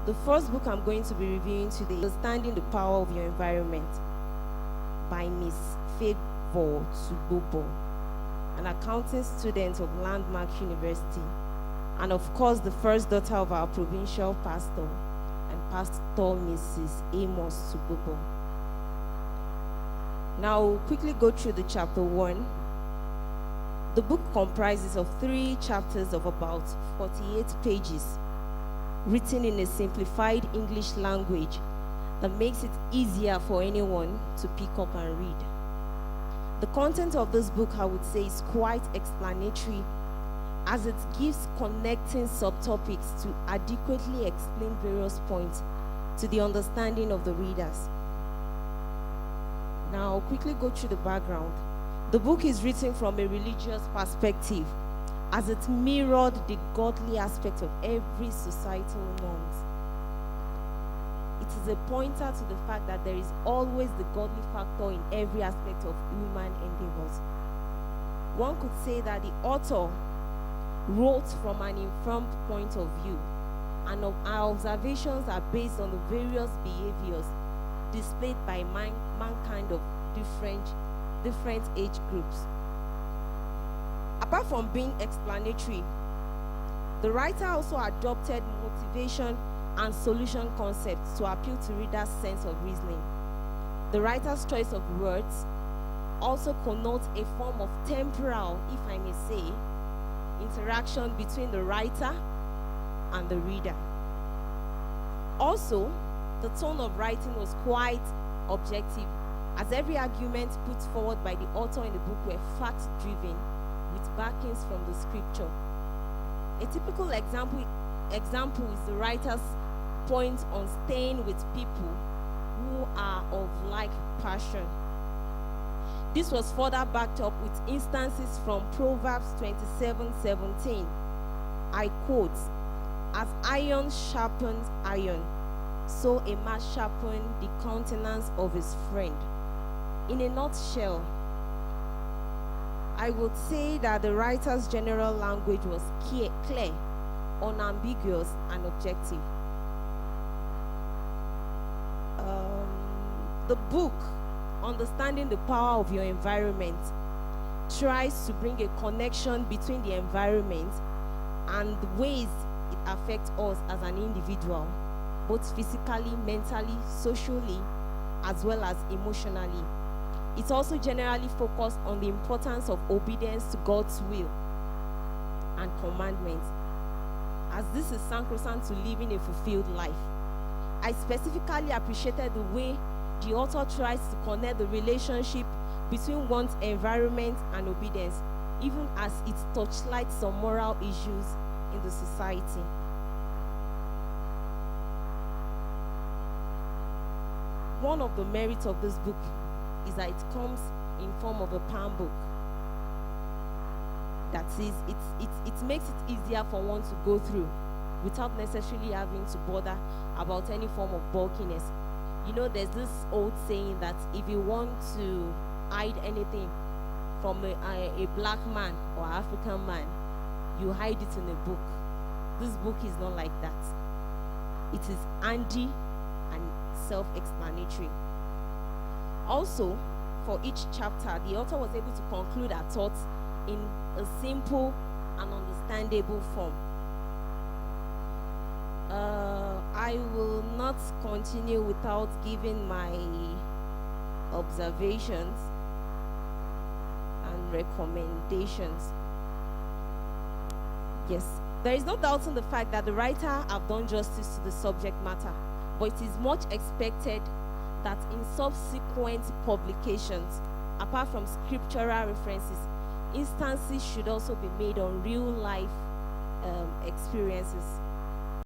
The first book I'm going to be reviewing today is Understanding the Power of Your Environment by Miss Favor Tubobo, an accounting student of Landmark University, and of course the first daughter of our provincial pastor and Pastor Mrs. Amos Tubobo. Now we'll quickly go through the chapter 1. The book comprises of 3 chapters of about 48 pages, written in a simplified English language that makes it easier for anyone to pick up and read. The content of this book, I would say, is quite explanatory, as it gives connecting subtopics to adequately explain various points to the understanding of the readers. Now, I'll quickly go through the background. The book is written from a religious perspective, as it mirrored the godly aspect of every societal norms. It is a pointer to the fact that there is always the godly factor in every aspect of human endeavors. One could say that the author wrote from an informed point of view, and our observations are based on the various behaviors displayed by mankind of different age groups. Apart from being explanatory, the writer also adopted motivation and solution concepts to appeal to readers' sense of reasoning. The writer's choice of words also connotes a form of temporal, if I may say, interaction between the writer and the reader. Also, the tone of writing was quite objective, as every argument put forward by the author in the book were fact-driven with backings from the scripture. A typical example is the writer's point on staying with people who are of like passion. This was further backed up with instances from Proverbs 27:17. I quote, "As iron sharpens iron, so a man sharpens the countenance of his friend." In a nutshell, I would say that the writer's general language was clear, unambiguous, and objective. The book, Understanding the Power of Your Environment, tries to bring a connection between the environment and the ways it affects us as an individual, both physically, mentally, socially, as well as emotionally. It also generally focused on the importance of obedience to God's will and commandments, as this is sacrosanct to living a fulfilled life. I specifically appreciated the way the author tries to connect the relationship between one's environment and obedience, even as it touchlights some moral issues in the society. One of the merits of this book is that it comes in form of a palm book. That is, it makes it easier for one to go through without necessarily having to bother about any form of bulkiness. You know, there's this old saying that if you want to hide anything from a black man or African man, you hide it in a book. This book is not like that. It is handy and self-explanatory. Also, for each chapter, the author was able to conclude her thoughts in a simple and understandable form. I will not continue without giving my observations and recommendations. Yes, there is no doubting the fact that the writer have done justice to the subject matter, but it is much expected that in subsequent publications, apart from scriptural references, instances should also be made on real life experiences.